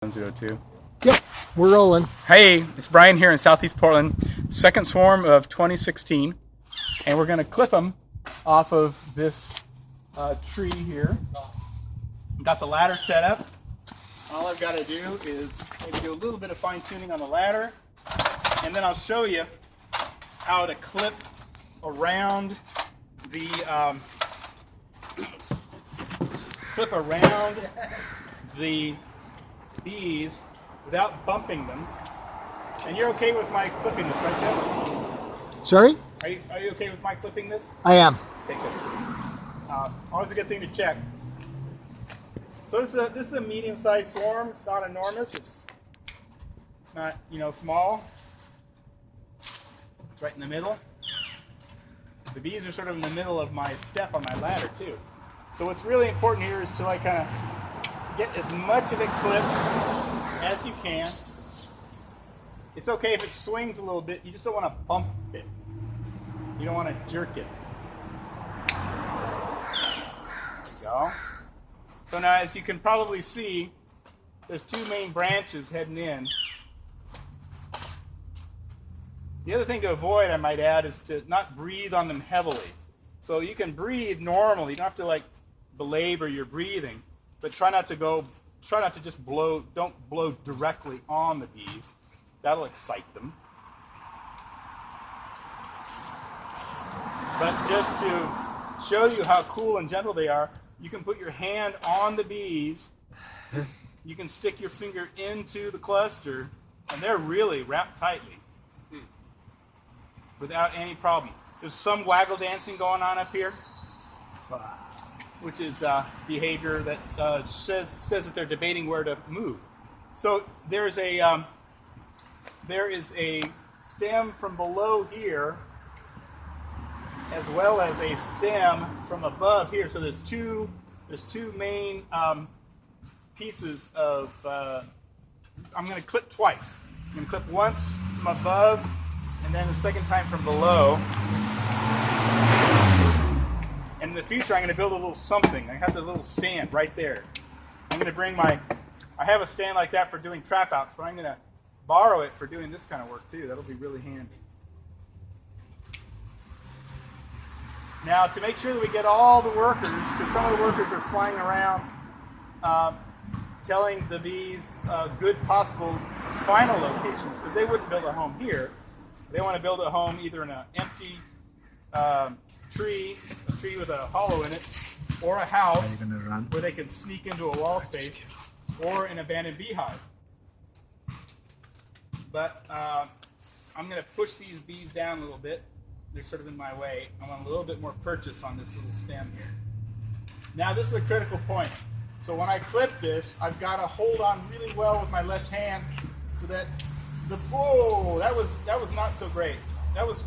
102. Yep, we're rolling. Hey, it's Brian here in Southeast Portland, second swarm of 2016, and we're going to clip them off of this tree here. Got the ladder set up. All I've got to do is maybe do a little bit of fine tuning on the ladder, and then I'll show you how to clip around the bees without bumping them. And you're okay with my clipping this, right, Jeff? Sorry? Are you okay with my clipping this? I am. Okay, good. Always a good thing to check. So this is a medium-sized swarm. It's not enormous. It's not, small. It's right in the middle. The bees are sort of in the middle of my step on my ladder too. So what's really important here is to kind of get as much of it clipped as you can. It's okay if it swings a little bit. You just don't want to bump it. You don't want to jerk it. There we go. So now, as you can probably see, there's two main branches heading in. The other thing to avoid, I might add, is to not breathe on them heavily. So you can breathe normally. You don't have to belabor your breathing, but try not to just blow. Don't blow directly on the bees. That'll excite them. But just to show you how cool and gentle they are, you can put your hand on the bees. You can stick your finger into the cluster, and they're really wrapped tightly without any problem. There's some waggle dancing going on up here, which is behavior that says that they're debating where to move. So there is a stem from below here, as well as a stem from above here. So there's two main pieces of. I'm going to clip twice. I'm going to clip once from above, and then the second time from below. And in the future, I'm going to build a little something. I have the little stand right there. I'm going to bring I have a stand like that for doing trap outs, but I'm going to borrow it for doing this kind of work too. That'll be really handy. Now, to make sure that we get all the workers, because some of the workers are flying around telling the bees good possible final locations, because they wouldn't build a home here. They want to build a home either in an empty a tree with a hollow in it, or a house where they can sneak into a wall space, or an abandoned beehive. But I'm going to push these bees down a little bit. They're sort of in my way. I want a little bit more purchase on this little stem here. Now this is a critical point. So when I clip this, I've got to hold on really well with my left hand so that that was not so great. That was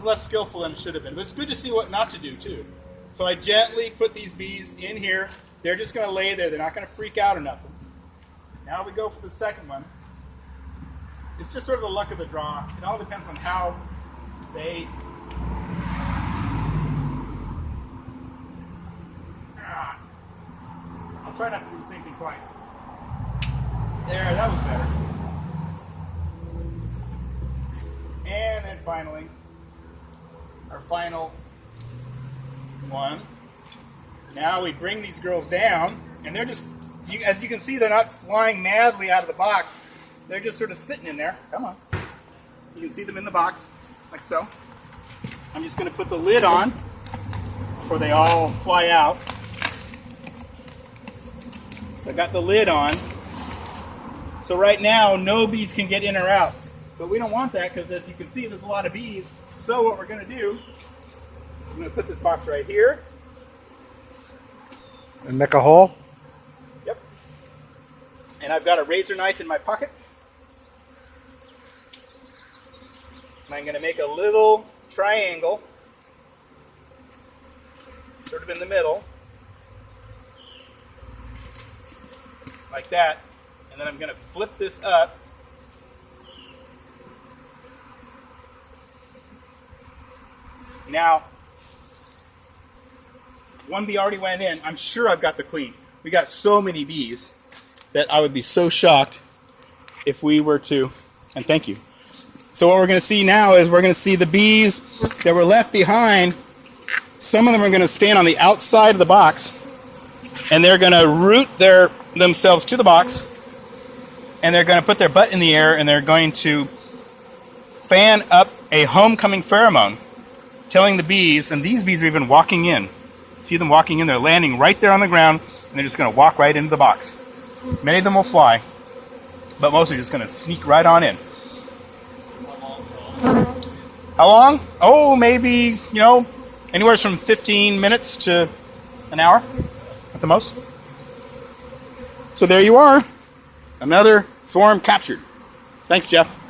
less skillful than it should have been. But it's good to see what not to do too. So I gently put these bees in here. They're just going to lay there. They're not going to freak out or nothing. Now we go for the second one. It's just sort of the luck of the draw. It all depends on how they. I'll try not to do the same thing twice. There, that was better. And then finally, our final one. Now we bring these girls down, and they're just, as you can see, they're not flying madly out of the box. They're just sort of sitting in there. Come on. You can see them in the box, like so. I'm just going to put the lid on before they all fly out. I got the lid on. So right now, no bees can get in or out. But we don't want that because, as you can see, there's a lot of bees. So what we're going to do, I'm going to put this box right here. And make a hole? Yep. And I've got a razor knife in my pocket. And I'm going to make a little triangle, sort of in the middle, like that. And then I'm going to flip this up. Now, one bee already went in. I'm sure I've got the queen. We got so many bees. that I would be so shocked if we were to, and thank you. So what we're going to see now is we're going to see the bees that were left behind. Some of them are going to stand on the outside of the box, and they're going to root themselves to the box, and they're going to put their butt in the air, and they're going to fan up a homecoming pheromone, telling the bees, and these bees are even walking in. See them walking in, they're landing right there on the ground, and they're just going to walk right into the box. Many of them will fly, but most are just going to sneak right on in. How long? Oh, maybe, anywhere from 15 minutes to an hour at the most. So there you are. Another swarm captured. Thanks, Jeff.